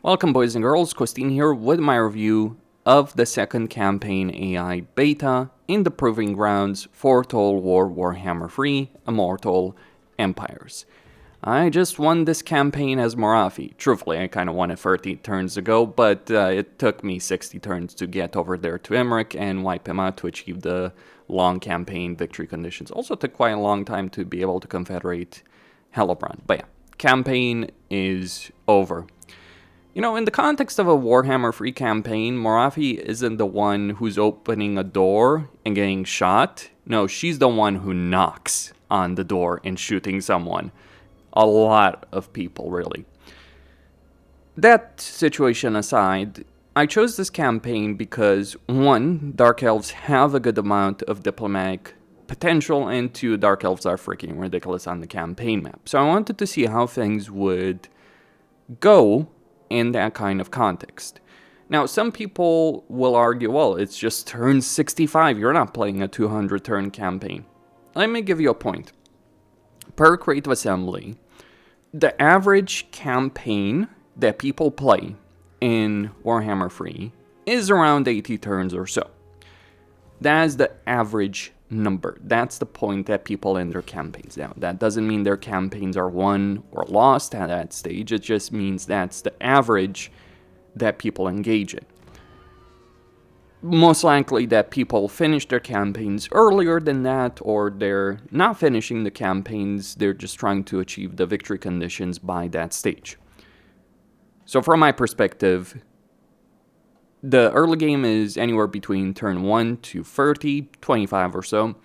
Welcome boys and girls, Costin here with my review of the second campaign AI beta in the Proving Grounds for Total War Warhammer 3 Immortal Empires. I just won this campaign as Morathi. Truthfully, I kind of won it 30 turns ago, but it took me 60 turns to get over there to Emmerich and wipe him out to achieve the long campaign victory conditions. Also took quite a long time to be able to confederate Hellebrand. But yeah, campaign is over. You know, in the context of a Warhammer 3 campaign, Morathi isn't the one who's opening a door and getting shot. No, she's the one who knocks on the door and shooting someone. A lot of people, really. That situation aside, I chose this campaign because, one, Dark Elves have a good amount of diplomatic potential, and two, Dark Elves are freaking ridiculous on the campaign map. So I wanted to see how things would go in that kind of context. Now, some people will argue, well, it's just turn 65, you're not playing a 200 turn campaign. Let me give you a point. Per Creative Assembly, the average campaign that people play in Warhammer 3 is around 80 turns or so. That is the average number. That's the point that people end their campaigns. Now, that doesn't mean their campaigns are won or lost at that stage. It just means that's the average that people engage in. Most likely that people finish their campaigns earlier than that, or they're not finishing the campaigns, they're just trying to achieve the victory conditions by that stage. So from my perspective, the early game is anywhere between turn 1 to 30, 25 or so.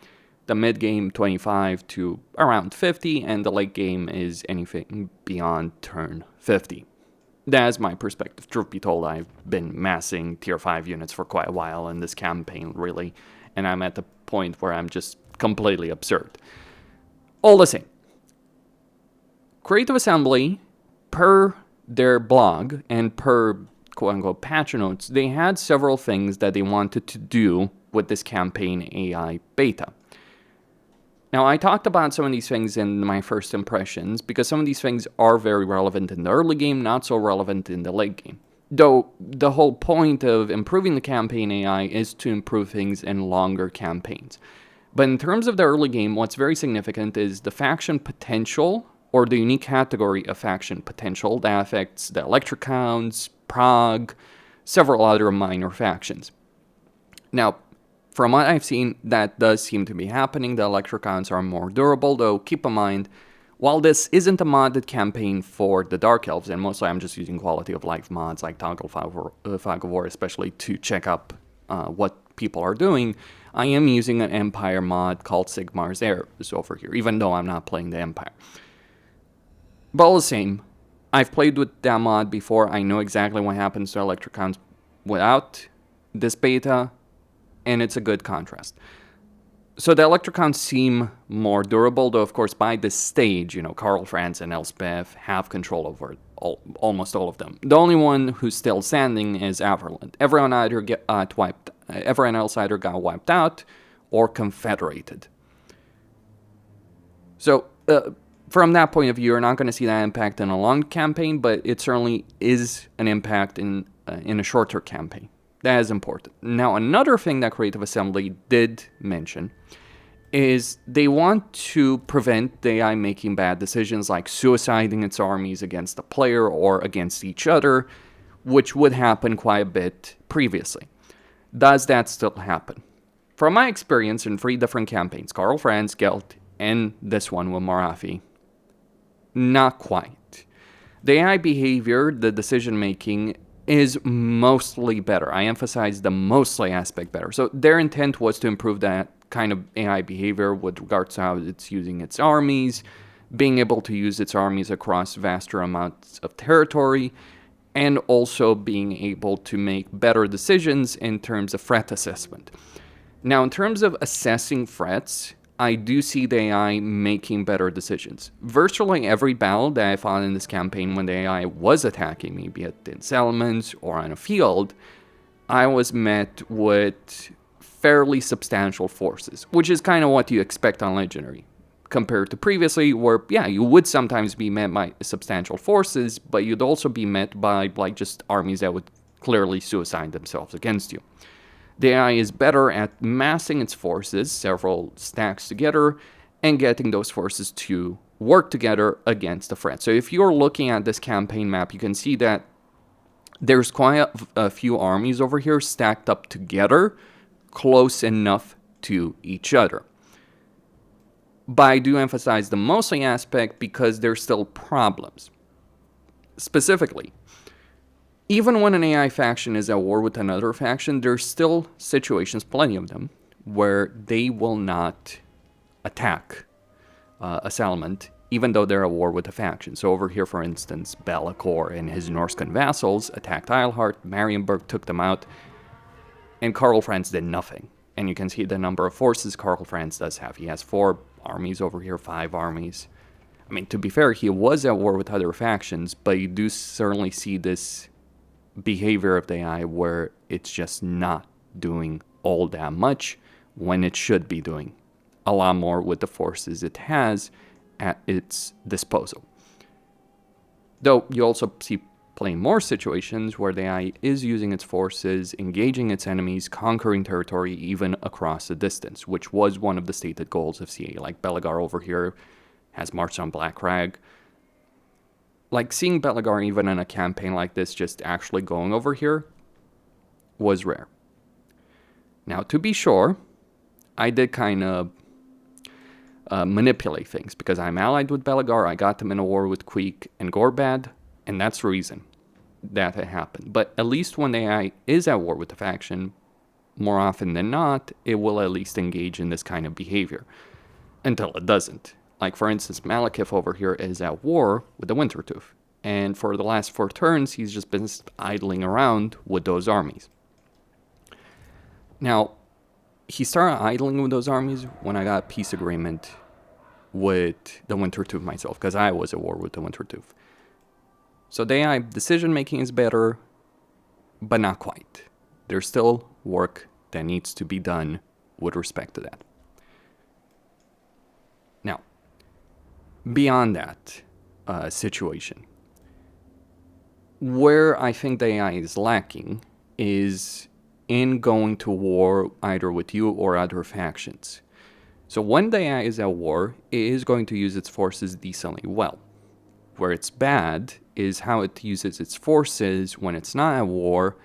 The mid game 25 to around 50, and the late game is anything beyond turn 50. That's my perspective. Truth be told, I've been massing tier 5 units for quite a while in this campaign, really, and I'm at the point where I'm just completely absurd. All the same, Creative Assembly, per their blog and per quote-unquote patch notes, they had several things that they wanted to do with this campaign AI beta. Now, I talked about some of these things in my first impressions, because some of these things are very relevant in the early game, not so relevant in the late game. Though, the whole point of improving the campaign AI is to improve things in longer campaigns. But in terms of the early game, what's very significant is the faction potential, or the unique category of faction potential that affects the electric counts, Prague, several other minor factions. Now, from what I've seen, that does seem to be happening. The electric counts are more durable, though keep in mind, while this isn't a modded campaign for the Dark Elves, and mostly I'm just using quality of life mods like Toggle Fog of War, especially to check up what people are doing, I am using an Empire mod called Sigmar's Heirs over here, even though I'm not playing the Empire. But all the same, I've played with that mod before. I know exactly what happens to electric counts without this beta, and it's a good contrast. So the electric counts seem more durable, though of course by this stage, you know, Karl Franz and Elspeth have control over it, almost all of them. The only one who's still standing is Averland. Everyone else either got wiped out or confederated. So, from that point of view, you're not going to see that impact in a long campaign, but it certainly is an impact in a shorter campaign. That is important. Now, another thing that Creative Assembly did mention is they want to prevent the AI making bad decisions like suiciding its armies against the player or against each other, which would happen quite a bit previously. Does that still happen? From my experience in 3 different campaigns, Karl Franz, Gelt, and this one with Morathi, not quite. The AI behavior, the decision making, is mostly better. I emphasize the mostly aspect better. So their intent was to improve that kind of AI behavior with regards to how it's using its armies, being able to use its armies across vaster amounts of territory, and also being able to make better decisions in terms of threat assessment. Now, in terms of assessing threats, I do see the AI making better decisions. Virtually every battle that I fought in this campaign when the AI was attacking me, be it in settlements or on a field, I was met with fairly substantial forces, which is kind of what you expect on Legendary. compared to previously, where, yeah, you would sometimes be met by substantial forces, but you'd also be met by, like, just armies that would clearly suicide themselves against you. The AI is better at massing its forces, several stacks together, and getting those forces to work together against a threat. So if you're looking at this campaign map, you can see that there's quite a few armies over here stacked up together, close enough to each other. But I do emphasize the mostly aspect because there's still problems. Specifically, even when an AI faction is at war with another faction, there's still situations, plenty of them, where they will not attack a settlement, even though they're at war with a faction. So over here, for instance, Be'lakor and his Norscan vassals attacked Eilhart, Marienburg took them out, and Karl Franz did nothing. And you can see the number of forces Karl Franz does have. He has 4 armies over here, 5 armies. I mean, to be fair, he was at war with other factions, but you do certainly see this behavior of the AI where it's just not doing all that much when it should be doing a lot more with the forces it has at its disposal. Though you also see plenty more situations where the AI is using its forces, engaging its enemies, conquering territory even across the distance, which was one of the stated goals of CA. Like Belegar over here has marched on Black Crag. Like, seeing Belegar even in a campaign like this just actually going over here was rare. Now, to be sure, I did kind of manipulate things because I'm allied with Belegar. I got them in a war with Queek and Gorbad, and that's the reason that it happened. But at least when the AI is at war with the faction, more often than not, it will at least engage in this kind of behavior until it doesn't. Like, for instance, Malekith over here is at war with the Wintertooth. And for the last 4 turns, he's just been idling around with those armies. Now, he started idling with those armies when I got a peace agreement with the Wintertooth myself, because I was at war with the Wintertooth. So the AI decision-making is better, but not quite. There's still work that needs to be done with respect to that. Now, beyond that situation, where I think the AI is lacking is in going to war either with you or other factions. So when the AI is at war, it is going to use its forces decently well. Where it's bad is how it uses its forces when it's not at war,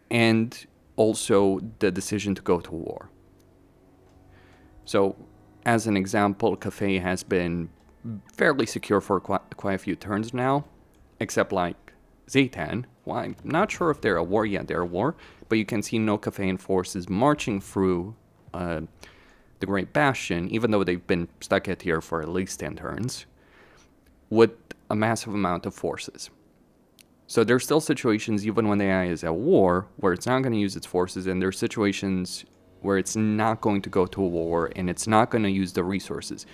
and also the decision to go to war. So, as an example, Cathay has been fairly secure for quite a few turns now, except like Zaytan. Well, I'm not sure if they're at war yet, they're at war, but you can see no Cathayan forces marching through the Great Bastion, even though they've been stuck at here for at least 10 turns, with a massive amount of forces. So there's still situations, even when the AI is at war, where it's not going to use its forces, and there's situations where it's not going to go to a war, and it's not going to use the resources.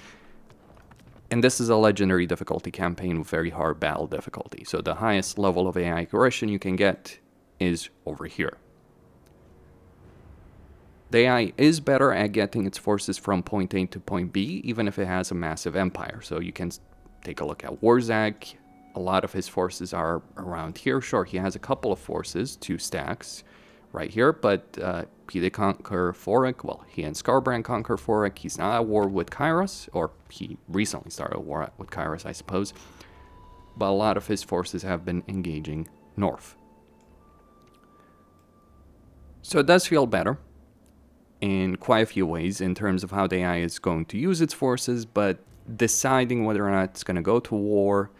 And this is a legendary difficulty campaign with very hard battle difficulty, so the highest level of AI aggression you can get is over here. The AI is better at getting its forces from point A to point B, even if it has a massive empire. So you can take a look at Warzag. A lot of his forces are around here. Sure, he has a couple of forces, 2 stacks right here, but he did conquer Forik. Well, he and Skarbrand conquer Forik. He's not at war with Kairos, or he recently started a war with Kairos, I suppose. But a lot of his forces have been engaging north. So it does feel better in quite a few ways in terms of how the AI is going to use its forces, but deciding whether or not it's going to go to war,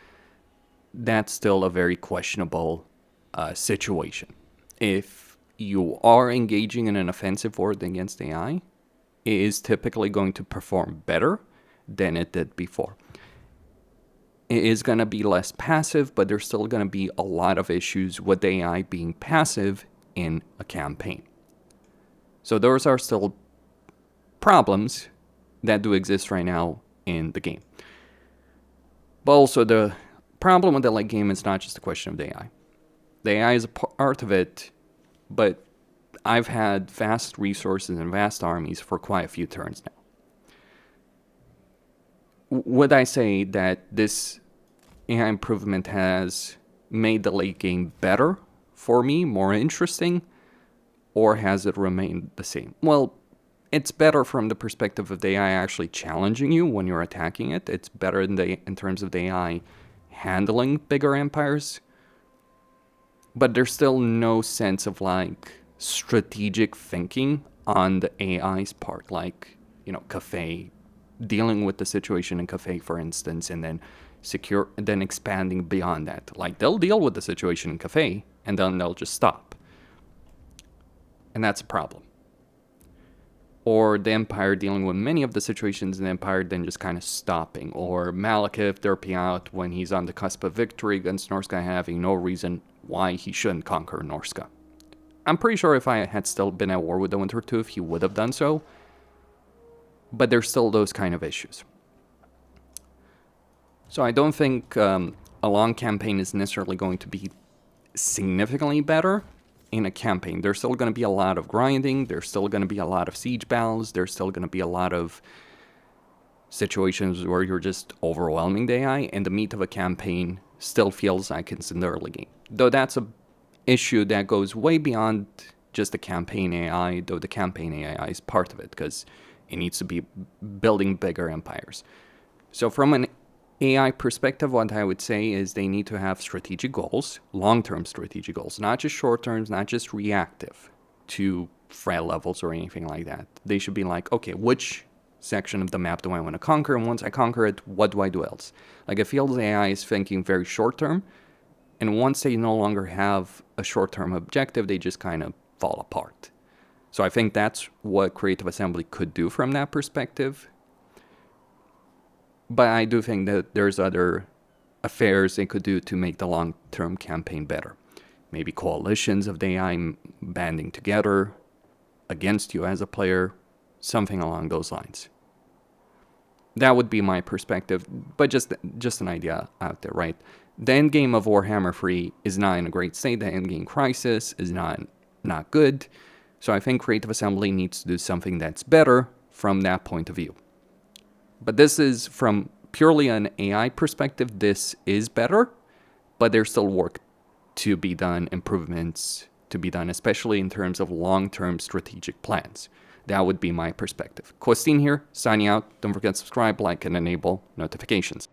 that's still a very questionable situation. If you are engaging in an offensive war against AI, it is typically going to perform better than it did before. It is going to be less passive, but there's still going to be a lot of issues with the AI being passive in a campaign. So those are still problems that do exist right now in the game. But also the problem with the late game is not just a question of the AI. The AI is a part of it, but I've had vast resources and vast armies for quite a few turns now. would I say that this AI improvement has made the late game better for me, more interesting, or has it remained the same? Well, it's better from the perspective of the AI actually challenging you when you're attacking it. It's better in terms of the AI handling bigger empires. But there's still no sense of like strategic thinking on the AI's part. Like, Cafe, dealing with the situation in Cafe, for instance, and then expanding beyond that. Like, they'll deal with the situation in Cafe, and then they'll just stop. And that's a problem. Or the Empire dealing with many of the situations in the Empire, then just kind of stopping. Or Malekith derping out when he's on the cusp of victory against Norsca, having no reason why he shouldn't conquer Norsca. I'm pretty sure if I had still been at war with the Wintertooth, he would have done so. But there's still those kind of issues. So I don't think a long campaign is necessarily going to be significantly better in a campaign. There's still going to be a lot of grinding. There's still going to be a lot of siege battles. There's still going to be a lot of situations where you're just overwhelming the AI, and the meat of a campaign still feels like it's in the early game. Though that's a issue that goes way beyond just the campaign AI, though the campaign AI is part of it, because it needs to be building bigger empires. So from an AI perspective, what I would say is they need to have strategic goals, long-term strategic goals, not just short-terms, not just reactive to threat levels or anything like that. They should be like, okay, which section of the map do I want to conquer? And once I conquer it, what do I do else? Like, it feels AI is thinking very short-term, and once they no longer have a short-term objective, they just kind of fall apart. So I think that's what Creative Assembly could do from that perspective. But I do think that there's other affairs they could do to make the long-term campaign better. Maybe coalitions of the AI banding together against you as a player, something along those lines. That would be my perspective, but just an idea out there, right? The endgame of Warhammer 3 is not in a great state. The endgame Crisis is not good. So I think Creative Assembly needs to do something that's better from that point of view. But this is from purely an AI perspective, this is better, but there's still work to be done, improvements to be done, especially in terms of long-term strategic plans. That would be my perspective. Costin here, signing out. Don't forget to subscribe, like, and enable notifications.